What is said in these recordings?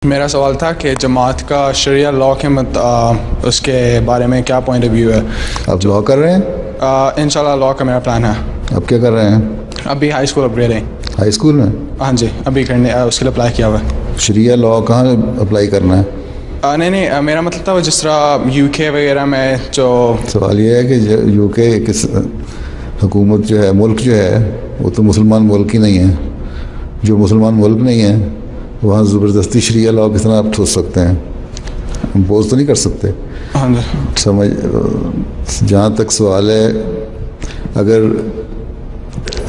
میرا سوال تھا کہ جماعت کا شریعہ لاء کے اس کے بارے میں کیا پوائنٹ آف ویو ہے. آپ لاء کر رہے ہیں؟ انشاءاللہ لاء کا میرا پلان ہے. اب کیا کر رہے ہیں؟ ابھی ہائی اسکول اپ گریڈنگ. ہائی اسکول میں؟ ہاں جی, ابھی کرنے اس کے لیے اپلائی کیا ہوا ہے. شریعہ لاء کہاں اپلائی کرنا ہے؟ نہیں, میرا مطلب تھا وہ جس طرح یو کے وغیرہ میں جو. سوال یہ ہے کہ یو کے کس حکومت جو ہے, ملک جو ہے وہ تو مسلمان ملک ہی نہیں ہے. جو مسلمان ملک نہیں ہے وہاں زبردستی شریعہ لاء کس طرح آپ ٹھوس سکتے ہیں؟ امپوز تو نہیں کر سکتے. ہاں جی, سمجھ. جہاں تک سوال ہے, اگر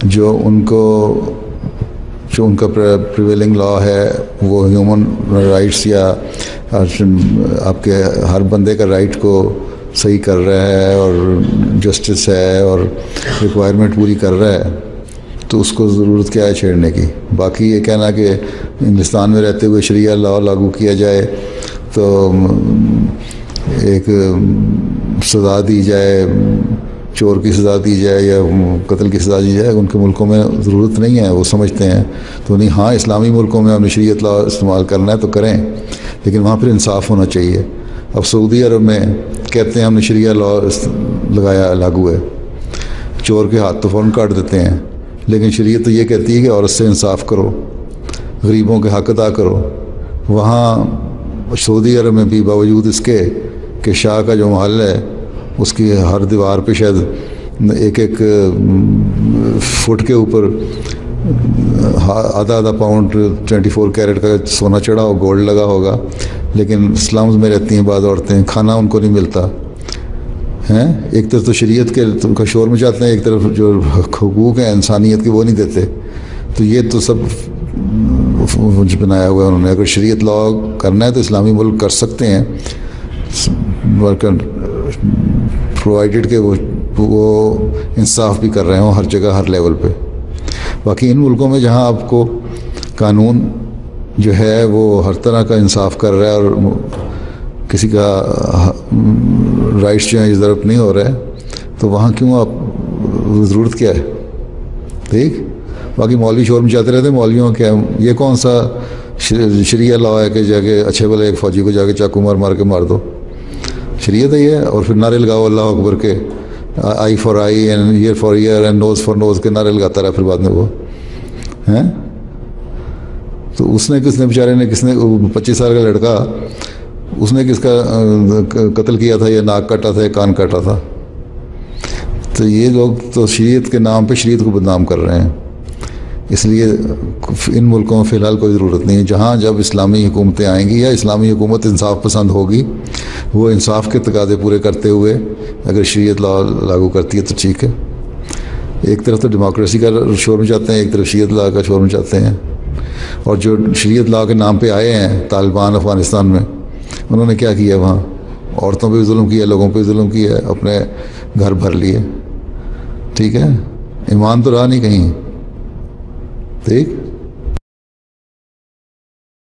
جو ان کا پریویلنگ لاء ہے وہ ہیومن رائٹس یا آپ کے ہر بندے کا رائٹ کو صحیح کر رہا ہے اور جسٹس ہے اور ریکوائرمنٹ پوری کر رہا ہے, تو اس کو ضرورت کیا ہے چھیڑنے کی. باقی یہ کہنا کہ ہندوستان میں رہتے ہوئے شریعہ لاء لاگو کیا جائے تو ایک سزا دی جائے, چور کی سزا دی جائے یا قتل کی سزا دی جائے, ان کے ملکوں میں ضرورت نہیں ہے, وہ سمجھتے ہیں. تو نہیں, ہاں اسلامی ملکوں میں ہم نے شریعت لاء استعمال کرنا ہے تو کریں, لیکن وہاں پھر انصاف ہونا چاہیے. اب سعودی عرب میں کہتے ہیں ہم نے شریعہ لاء لگایا, لاگو ہے, چور کے ہاتھ تو فوراً کاٹ دیتے ہیں, لیکن شریعت تو یہ کہتی ہے کہ عورت سے انصاف کرو, غریبوں کے حق ادا کرو. وہاں سعودی عرب میں بھی باوجود اس کے کہ شاہ کا جو محل ہے اس کی ہر دیوار پہ شاید ایک فٹ کے اوپر آدھا پاؤنڈ 24 کیرٹ کا سونا چڑھا ہو, گولڈ لگا ہوگا, لیکن اسلامز میں رہتی ہیں بعض عورتیں, کھانا ان کو نہیں ملتا ہیں. ایک طرف تو شریعت کے کا شور مچاتے ہیں, ایک طرف جو حقوق ہیں انسانیت کے وہ نہیں دیتے. تو یہ تو سب بنایا ہوا ہے انہوں نے. اگر شریعت لاء کرنا ہے تو اسلامی ملک کر سکتے ہیں, پرووائڈیڈ کہ وہ انصاف بھی کر رہے ہوں ہر جگہ ہر لیول پہ. باقی ان ملکوں میں جہاں آپ کو قانون جو ہے وہ ہر طرح کا انصاف کر رہا ہے اور کسی کا رائٹس جو ہیں اس طرف نہیں ہو رہا ہے, تو وہاں کیوں آپ ضرورت کیا ہے؟ ٹھیک. باقی مولوی شور میں جاتے رہتے ہیں, مولویوں کیا یہ کون سا شریعہ لاء ہے کہ جا کے اچھے بھلے ایک فوجی کو جا کے چاقو مار کے مار دو؟ شریعت ہے یہ. اور پھر نعرے لگاؤ اللہ اکبر کے, eye for eye and ear for ear and nose for nose کے نعرے لگاتا رہا پھر بعد میں وہ ہیں. تو اس نے کس نے بیچارے نے 25 سال کا لڑکا, اس نے کس کا قتل کیا تھا, یا ناک کاٹا تھا یا کان کاٹا تھا؟ تو یہ لوگ تو شریعت کے نام پہ شریعت کو بدنام کر رہے ہیں. اس لیے ان ملکوں میں فی الحال کوئی ضرورت نہیں ہے. جہاں جب اسلامی حکومتیں آئیں گی یا اسلامی حکومت انصاف پسند ہوگی, وہ انصاف کے تقاضے پورے کرتے ہوئے اگر شریعت لاء لاگو کرتی ہے تو ٹھیک ہے. ایک طرف تو ڈیموکریسی کا شور مچاتے ہیں, ایک طرف شریعت لاء کا شور مچاتے ہیں. اور جو شریعت لاء کے نام پہ آئے ہیں طالبان افغانستان میں, انہوں نے کیا کیا؟ وہاں عورتوں پہ بھی ظلم کیا, لوگوں پہ بھی ظلم کیا, اپنے گھر بھر لیے. ٹھیک ہے, ایمان تو رہا نہیں کہیں. ٹھیک.